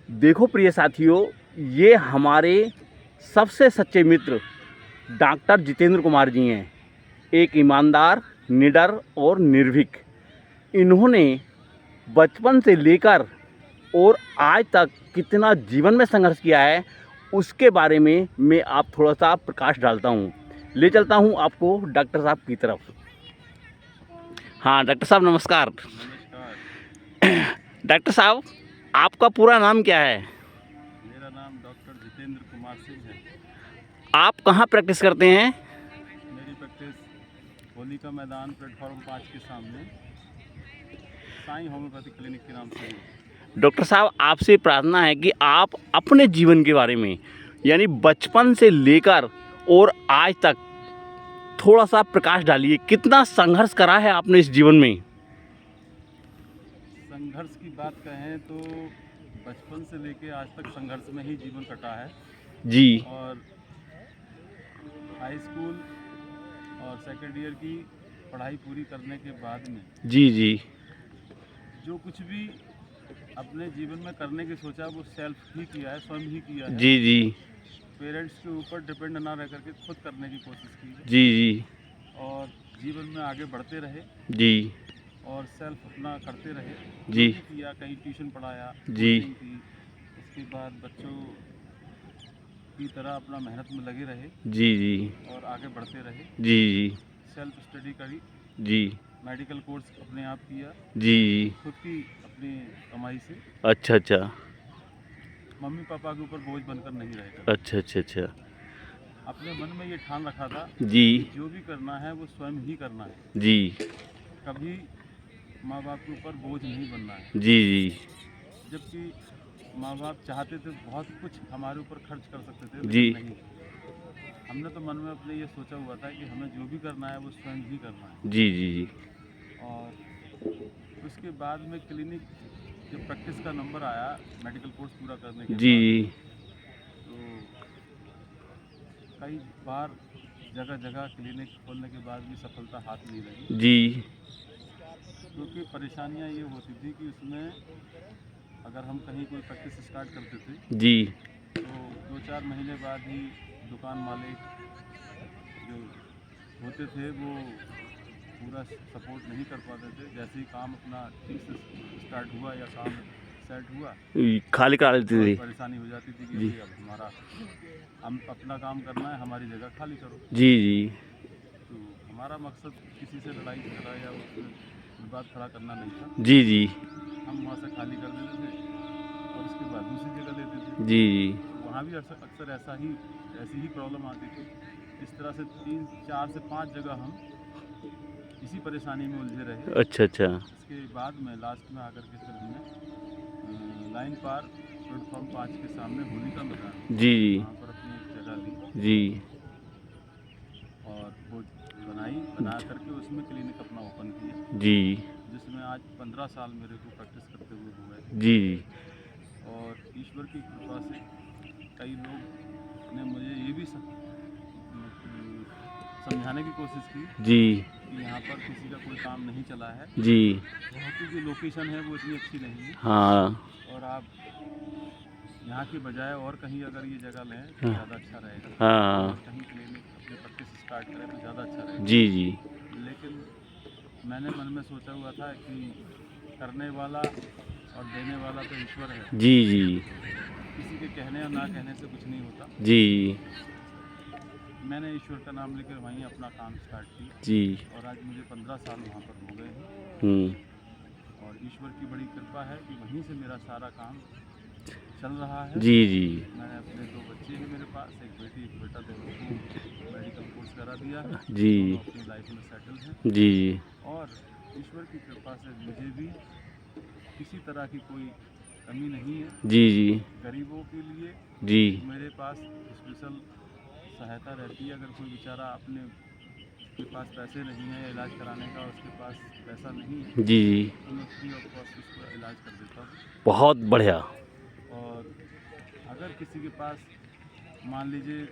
देखो प्रिय साथियों, ये हमारे सबसे सच्चे मित्र डॉक्टर जितेंद्र कुमार जी हैं। एक ईमानदार, निडर और निर्भीक। इन्होंने बचपन से लेकर और आज तक कितना जीवन में संघर्ष किया है, उसके बारे में मैं आप थोड़ा सा प्रकाश डालता हूँ। ले चलता हूँ आपको डॉक्टर साहब की तरफ। हाँ डॉक्टर साहब, नमस्कार। नमस्कार। डॉक्टर साहब, आपका पूरा नाम क्या है? मेरा नाम डॉक्टर जितेंद्र कुमार सिंह है। आप कहाँ प्रैक्टिस करते हैं? मेरी प्रैक्टिस होलिका मैदान प्लेटफॉर्म 5 के सामने साईं होम्योपैथिक क्लिनिक के नाम से है। डॉक्टर साहब, आपसे प्रार्थना है कि आप अपने जीवन के बारे में, यानी बचपन से लेकर और आज तक थोड़ा सा प्रकाश डालिए। कितना संघर्ष करा है आपने इस जीवन में? संघर्ष की बात कहें तो बचपन से लेके आज तक संघर्ष में ही जीवन कटा है। जी और हाई स्कूल और सेकेंड ईयर की पढ़ाई पूरी करने के बाद में जी जी जो कुछ भी अपने जीवन में करने की सोचा वो सेल्फ ही किया है, स्वयं ही किया है। जी जी पेरेंट्स के ऊपर डिपेंड ना रह करके खुद करने की कोशिश की है जी जी और जीवन में आगे बढ़ते रहे जी और सेल्फ अपना करते रहे। जी जो भी किया, कहीं ट्यूशन पढ़ाया, जी कोचिंग की, उसके बाद बच्चों की तरह अपना मेहनत में लगे रहे जी जी और आगे बढ़ते रहे। जी जी सेल्फ स्टडी करी, जी मेडिकल कोर्स अपने आप किया, जी खुद की अपनी कमाई से। अच्छा अच्छा मम्मी पापा के ऊपर बोझ बनकर नहीं रहे। अच्छा अच्छा अच्छा अपने मन में ये ठान रखा था जी कि जो भी करना है वो स्वयं ही करना है, जी कभी माँ बाप के ऊपर बोझ नहीं बनना है। जी जी जबकि माँ बाप चाहते थे बहुत कुछ हमारे ऊपर खर्च कर सकते थे, जी लेकिन नहीं। हमने तो मन में अपने ये सोचा हुआ था कि हमें जो भी करना है वो स्वयं ही करना है। जी जी जी और उसके बाद में क्लिनिक जब प्रैक्टिस का नंबर आया मेडिकल कोर्स पूरा करने के जी बाद, तो कई बार जगह जगह क्लिनिक खोलने के बाद भी सफलता हाथ नहीं लगी, जी क्योंकि परेशानियां ये होती थी कि उसमें अगर हम कहीं कोई प्रैक्टिस स्टार्ट करते थे जी तो 2-4 महीने बाद ही दुकान मालिक जो होते थे वो पूरा सपोर्ट नहीं कर पाते थे। जैसे ही काम अपना ठीक से स्टार्ट हुआ या काम सेट हुआ, खाली करा लेती बहुत थी। परेशानी हो जाती थी कि जी भाई अब हमारा हम अपना काम करना है, हमारी जगह खाली करो। जी जी तो हमारा मकसद किसी से लड़ाई झगड़ा या उसमें विवाद खड़ा करना नहीं था। जी जी हम वहाँ से खाली कर देते थे और उसके बाद दूसरी जगह लेते थे। जी जी वहाँ भी अक्सर ऐसी ही प्रॉब्लम आती थी। इस तरह से 3-4 से 5 जगह हम इसी परेशानी में उलझे रहे। अच्छा अच्छा इसके बाद में लास्ट में आकर के फिर हमने लाइन पार प्लेटफॉर्म 5 के सामने होलिका मैदान, जी वहाँ पर अपनी एक जगह ली जी और वो बना करके उसमें क्लिनिक अपना ओपन किया, जी जिसमें आज 15 साल मेरे को प्रैक्टिस करते हुए हुए। जी और ईश्वर की कृपा से कई लोग ने मुझे ये भी समझाने की कोशिश की जी कि यहाँ पर किसी का कोई काम नहीं चला है, जी बहुत की जो लोकेशन है वो इतनी अच्छी नहीं है हाँ और आप यहाँ के बजाय और कहीं अगर ये जगह लें तो ज़्यादा अच्छा रहेगा। हाँ और कहीं क्लिनिक अपने प्रैक्टिस स्टार्ट करें तो ज़्यादा अच्छा रहेगा। जी जी लेकिन मैंने मन में सोचा हुआ था कि करने वाला और देने वाला तो ईश्वर है, जी जी किसी के कहने और ना कहने से कुछ नहीं होता। जी मैंने ईश्वर का नाम लेकर वहीं अपना काम स्टार्ट किया जी और आज मुझे 15 साल वहाँ पर हो गए हैं। हम्म और ईश्वर की बड़ी कृपा है कि वहीं से मेरा सारा काम चल रहा है। जी जी मैंने अपने 2 बच्चे हैं मेरे पास, एक बेटी एक बेटा, दोनों को मेडिकल कोर्स करा दिया है। जी दोनों अपनी लाइफ में सेटल हैं जी और ईश्वर की कृपा से मुझे भी किसी तरह की कोई कमी नहीं है। जी जी गरीबों के लिए जी मेरे पास स्पेशल सहायता रहती है। अगर कोई बेचारा अपने के पास पैसे नहीं है इलाज कराने का, उसके पास पैसा नहीं है, जी जी तो मैं फ्री ऑफ कॉस्ट उसका इलाज कर देता हूँ। बहुत बढ़िया। और अगर किसी के पास मान लीजिए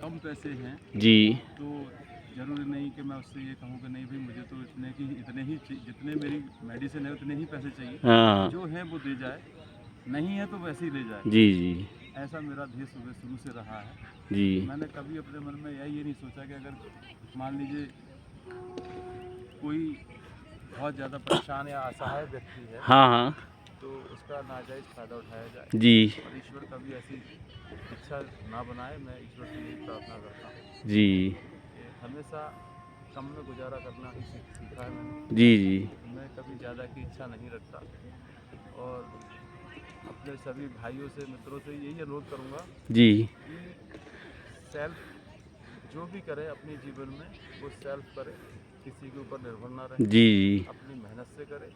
कम पैसे हैं जी तो ज़रूरी नहीं कि मैं उससे ये कहूँ कि नहीं भाई मुझे तो इतने ही जितने मेरी मेडिसिन है उतने ही पैसे चाहिए। हाँ जो है वो दे जाए, नहीं है तो वैसे ही ले जाए, जी जी ऐसा मेरा ध्येय शुरू से रहा है। जी। मैंने कभी अपने मन में ये नहीं सोचा कि अगर मान लीजिए कोई बहुत ज़्यादा परेशान या असहाय व्यक्ति है हाँ हाँ तो उसका नाजायज़ फ़ायदा उठाया जाए, जी और ईश्वर कभी ऐसी इच्छा ना बनाए। मैं ईश्वर से यही प्रार्थना करता हूँ जी कि हमेशा कम में गुजारा करना ही सीखा है मैंने। जी जी मैं कभी ज़्यादा की इच्छा नहीं रखता, और अपने सभी भाइयों से, मित्रों से यही अनुरोध करूँगा जी कि सेल्फ जो भी करे अपने जीवन में वो सेल्फ करे, किसी के ऊपर निर्भर ना रहे, जी जी अपनी मेहनत से करे।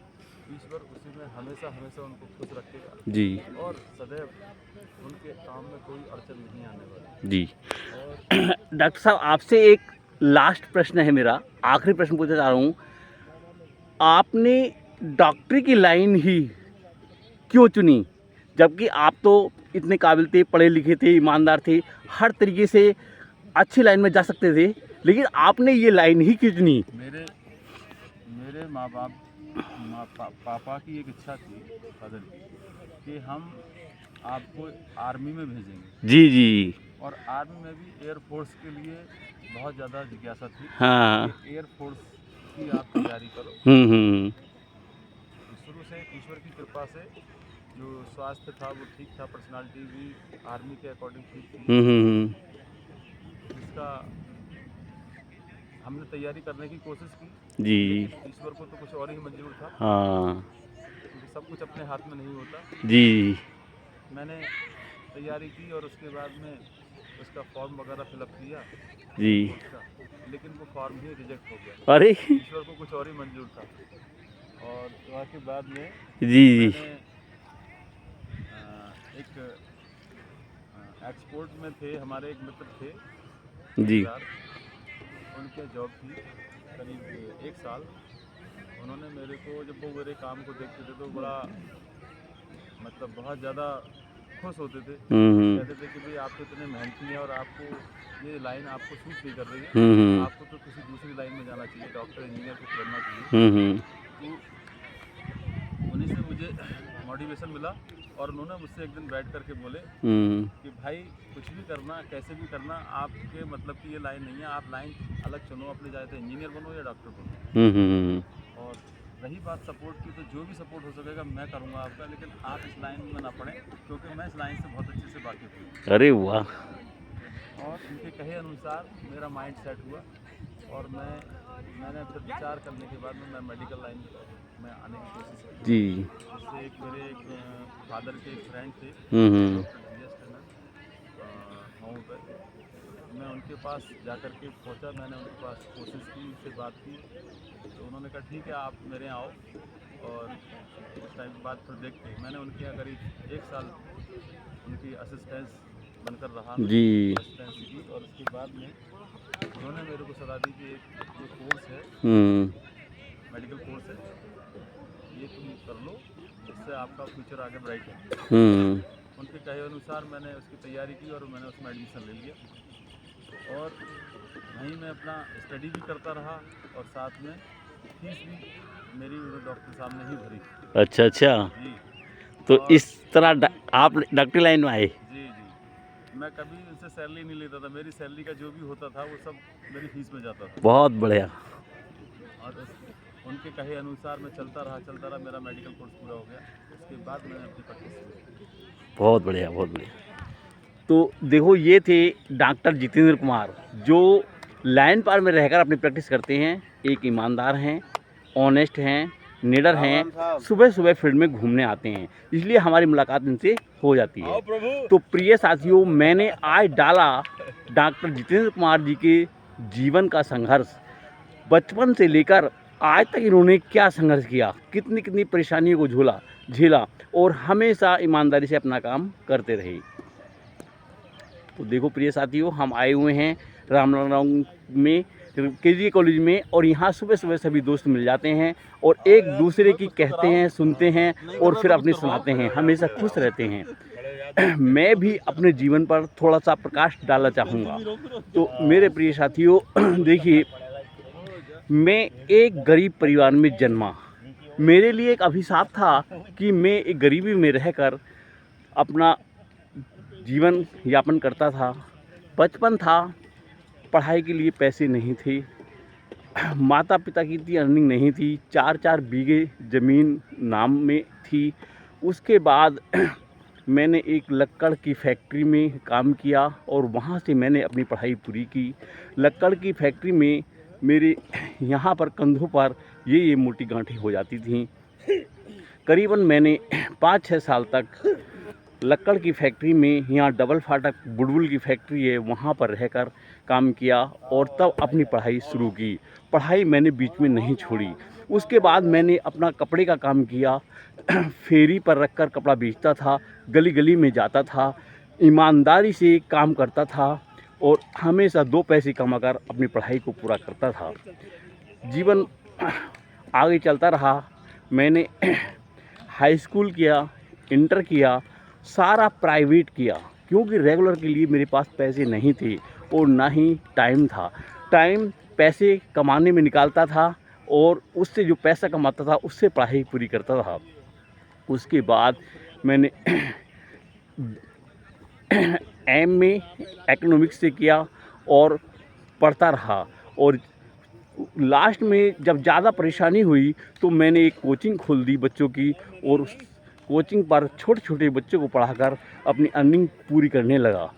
ईश्वर उसी में हमेशा हमेशा उनको खुश रखेगा, जी और सदैव उनके काम में कोई अड़चन नहीं आने वाली। जी। और डॉक्टर साहब, आपसे एक लास्ट प्रश्न है मेरा, आखिरी प्रश्न पूछना चाह रहा हूँ। आपने डॉक्टरी की लाइन ही क्यों चुनी, जबकि आप तो इतने काबिल थे, पढ़े लिखे थे, ईमानदार थे, हर तरीके से अच्छी लाइन में जा सकते थे, लेकिन आपने ये लाइन ही क्यों चुनी? मेरे माँ बाप पापा की एक इच्छा थी, फादर की, कि हम आपको आर्मी में भेजेंगे। जी जी और आर्मी में भी एयरफोर्स के लिए बहुत ज़्यादा जिज्ञासा थी हाँ कि एयरफोर्स की आप तैयारी करो। शुरू से ईश्वर की कृपा से जो स्वास्थ्य था वो ठीक था, पर्सनालिटी भी आर्मी के अकॉर्डिंग ठीक थी, जिसका हमने तैयारी करने की कोशिश की। जी लेकिन ईश्वर को तो कुछ और ही मंजूर था, हाँ क्योंकि सब कुछ अपने हाथ में नहीं होता। जी मैंने तैयारी की और उसके बाद में उसका फॉर्म वगैरह फिलअप किया जी। उसका, लेकिन वो फॉर्म ही रिजेक्ट हो गया। अरे ईश्वर को कुछ और ही मंजूर था। और वहाँ के बाद में जी जी मैंने एक एक्सपोर्ट में थे, हमारे एक मित्र थे जी रिश्तेदार, उनके जॉब थी करीब 1 साल। उन्होंने मेरे को, जब वो मेरे काम को देखते थे तो बड़ा मतलब बहुत ज़्यादा खुश होते थे। कहते थे कि भाई आप तो इतने मेहनती हैं और आपको ये लाइन आपको सूट नहीं कर रही है, आपको तो किसी दूसरी लाइन में जाना चाहिए, डॉक्टर इंजीनियर कुछ बनना चाहिए। तो उन्हीं से मुझे मोटिवेशन मिला, और उन्होंने मुझसे एक दिन बैठ करके बोले कि भाई कुछ भी करना, कैसे भी करना, आपके मतलब कि ये लाइन नहीं है, आप लाइन अलग चुनो, अपने चाहे तो इंजीनियर बनो या डॉक्टर बनो। और रही बात सपोर्ट की, तो जो भी सपोर्ट हो सकेगा मैं करूँगा आपका, लेकिन आप इस लाइन में ना पड़ें, क्योंकि मैं इस लाइन से बहुत अच्छे से वाकिफ़ हूँ। अरे वाह। और उनके कहे अनुसार मेरा माइंड सेट हुआ, और मैंने फिर विचार करने के बाद में मैं मेडिकल लाइन में आने की कोशिश की। जी जिससे एक मेरे फादर के एक फ्रेंड थे, doctor G S Tandon, Mau पे। मैं उनके पास जा कर के पहुँचा, मैंने उनके पास कोशिश की, उनसे बात की, तो उन्होंने कहा ठीक है आप मेरे यहाँ आओ, और उस टाइम के बाद फिर देखते। मैंने उनके यहाँ करीब 1 साल उनकी असिस्टेंस बनकर रहा जी असिस्टेंस की, और उसके बाद में उन्होंने मेरे को सलाह दी कि एक जो कोर्स है, मेडिकल कोर्स है, ये तुम कर लो, इससे आपका फ्यूचर आगे ब्राइट है। उनके कहे अनुसार मैंने उसकी तैयारी की, और मैंने उसमें एडमिशन ले लिया, और वहीं मैं अपना स्टडी भी करता रहा, और साथ में फीस भी मेरी डॉक्टर साहब ने ही भरी। अच्छा अच्छा, जी। तो और इस तरह आप डॉक्टरी लाइन में आए। जी जी, मैं कभी उनसे सैलरी नहीं लेता था, मेरी सैलरी का जो भी होता था वो सब मेरी फीस में जाता था। बहुत बढ़िया। और उनके कहे अनुसार मैं चलता रहा, मेरा मेडिकल कोर्स पूरा हो गया, उसके बाद मैंने अपनी प्रैक्टिस शुरू। बहुत बढ़िया बहुत बढ़िया। तो देखो, ये थे डॉक्टर जितेंद्र कुमार, जो लाइन पार में रहकर अपनी प्रैक्टिस करते हैं। एक ईमानदार हैं, ऑनेस्ट हैं, निडर हैं, सुबह सुबह फील्ड में घूमने आते हैं, इसलिए हमारी मुलाकात इनसे हो जाती है। तो प्रिय साथियों, मैंने आज डाला डॉक्टर जितेंद्र कुमार जी के जीवन का संघर्ष, बचपन से लेकर आज तक इन्होंने क्या संघर्ष किया, कितनी कितनी परेशानियों को झेला, और हमेशा ईमानदारी से अपना काम करते रहे। तो देखो प्रिय साथियों, हम आए हुए हैं रामनगरम में केजी कॉलेज में, और यहाँ सुबह सुबह सभी दोस्त मिल जाते हैं, और एक दूसरे की कहते हैं, सुनते हैं, और फिर अपनी सुनाते हैं, हमेशा खुश रहते हैं। मैं भी अपने जीवन पर थोड़ा सा प्रकाश डालना चाहूँगा। तो मेरे प्रिय साथियों, देखिए, मैं एक गरीब परिवार में जन्मा। मेरे लिए एक अभिशाप था कि मैं एक गरीबी में रहकर अपना जीवन यापन करता था। बचपन था, पढ़ाई के लिए पैसे नहीं थे, माता पिता की इतनी अर्निंग नहीं थी, 4-4 बीघे ज़मीन नाम में थी। उसके बाद मैंने एक लक्कड़ की फैक्ट्री में काम किया और वहाँ से मैंने अपनी पढ़ाई पूरी की। लक्कड़ की फैक्ट्री में मेरे यहाँ पर कंधों पर ये मोटी गांठें हो जाती थीं। करीबन मैंने 5-6 साल तक लक्कड़ की फैक्ट्री में, यहाँ डबल फाटक बुलबुल की फैक्ट्री है, वहाँ पर रहकर काम किया और तब अपनी पढ़ाई शुरू की। पढ़ाई मैंने बीच में नहीं छोड़ी। उसके बाद मैंने अपना कपड़े का काम किया, फेरी पर रखकर कपड़ा बेचता था, गली गली में जाता था, ईमानदारी से काम करता था और हमेशा 2 पैसे कमाकर अपनी पढ़ाई को पूरा करता था। जीवन आगे चलता रहा। मैंने हाई स्कूल किया, इंटर किया, सारा प्राइवेट किया, क्योंकि रेगुलर के लिए मेरे पास पैसे नहीं थे और ना ही टाइम था। टाइम पैसे कमाने में निकालता था और उससे जो पैसा कमाता था उससे पढ़ाई पूरी करता था। उसके बाद मैंने एमए इकोनॉमिक्स से किया और पढ़ता रहा और लास्ट में जब ज़्यादा परेशानी हुई तो मैंने एक कोचिंग खोल दी बच्चों की और उस कोचिंग पर छोटे छोटे बच्चों को पढ़ाकर अपनी अर्निंग पूरी करने लगा।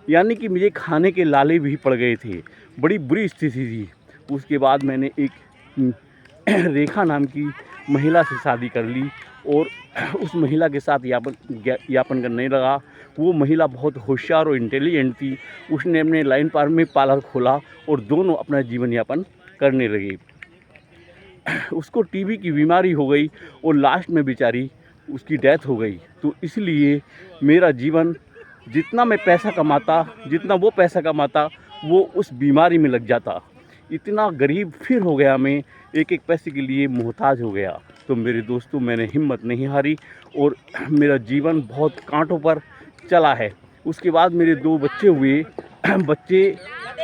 यानी कि मुझे खाने के लाले भी पड़ गए थे, बड़ी बुरी स्थिति थी। उसके बाद मैंने एक रेखा नाम की महिला से शादी कर ली और उस महिला के साथ यापन करने लगा। वो महिला बहुत होशियार और इंटेलिजेंट थी। उसने अपने लाइन पार में पार्लर खोला और दोनों अपना जीवन यापन करने लगे। उसको टीबी की बीमारी हो गई और लास्ट में बेचारी उसकी डेथ हो गई। तो इसलिए मेरा जीवन, जितना मैं पैसा कमाता, जितना वो पैसा कमाता, वो उस बीमारी में लग जाता। इतना गरीब फिर हो गया, मैं एक एक पैसे के लिए मोहताज हो गया। तो मेरे दोस्तों, मैंने हिम्मत नहीं हारी और मेरा जीवन बहुत कांटों पर चला है। उसके बाद मेरे 2 बच्चे हुए। बच्चे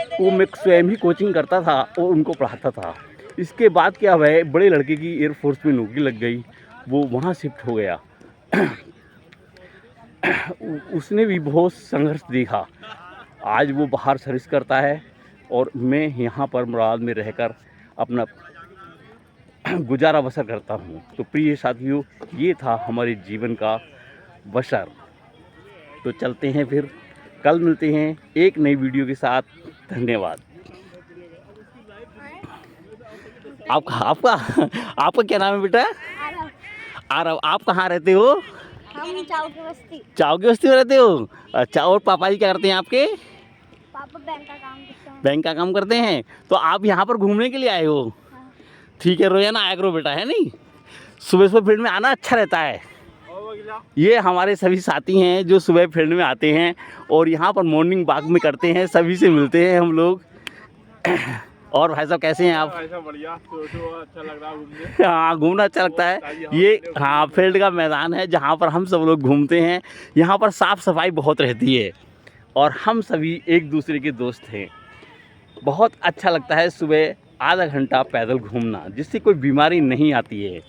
को मैं स्वयं ही कोचिंग करता था और उनको पढ़ाता था। इसके बाद क्या हुआ है, बड़े लड़के की एयरफोर्स में नौकरी लग गई, वो वहाँ शिफ्ट हो गया। उसने भी बहुत संघर्ष देखा। आज वो बाहर सर्विस करता है और मैं यहाँ पर मुराद में रहकर अपना गुजारा बसर करता हूँ। तो प्रिय साथियों, ये था हमारे जीवन का बसर। तो चलते हैं, फिर कल मिलते हैं एक नई वीडियो के साथ। धन्यवाद। आपका क्या नाम है बेटा? आरव। आप कहाँ रहते हो? हम चाव की बस्ती। चाव की बस्ती में रहते हो? अच्छा, और पापा जी क्या करते हैं आपके? पापा बैंक का काम करते हैं। बैंक का काम करते हैं। तो आप यहाँ पर घूमने के लिए आए हो? हाँ। ठीक है, रोजाना आया करो बेटा, है नहीं? सुबह सुबह फील्ड में आना अच्छा रहता है। ये हमारे सभी साथी हैं जो सुबह फील्ड में आते हैं और यहाँ पर मॉर्निंग वॉक में करते हैं, सभी से मिलते हैं हम लोग। और भाई साहब कैसे हैं आप? बढ़िया, तो अच्छा लग रहा है घूमने। हाँ, घूमना अच्छा लगता है। ये हाँ फील्ड का मैदान है जहाँ पर हम सब लोग घूमते हैं। यहाँ पर साफ़ सफाई बहुत रहती है और हम सभी एक दूसरे के दोस्त हैं। बहुत अच्छा लगता है सुबह आधा घंटा पैदल घूमना, जिससे कोई बीमारी नहीं आती है।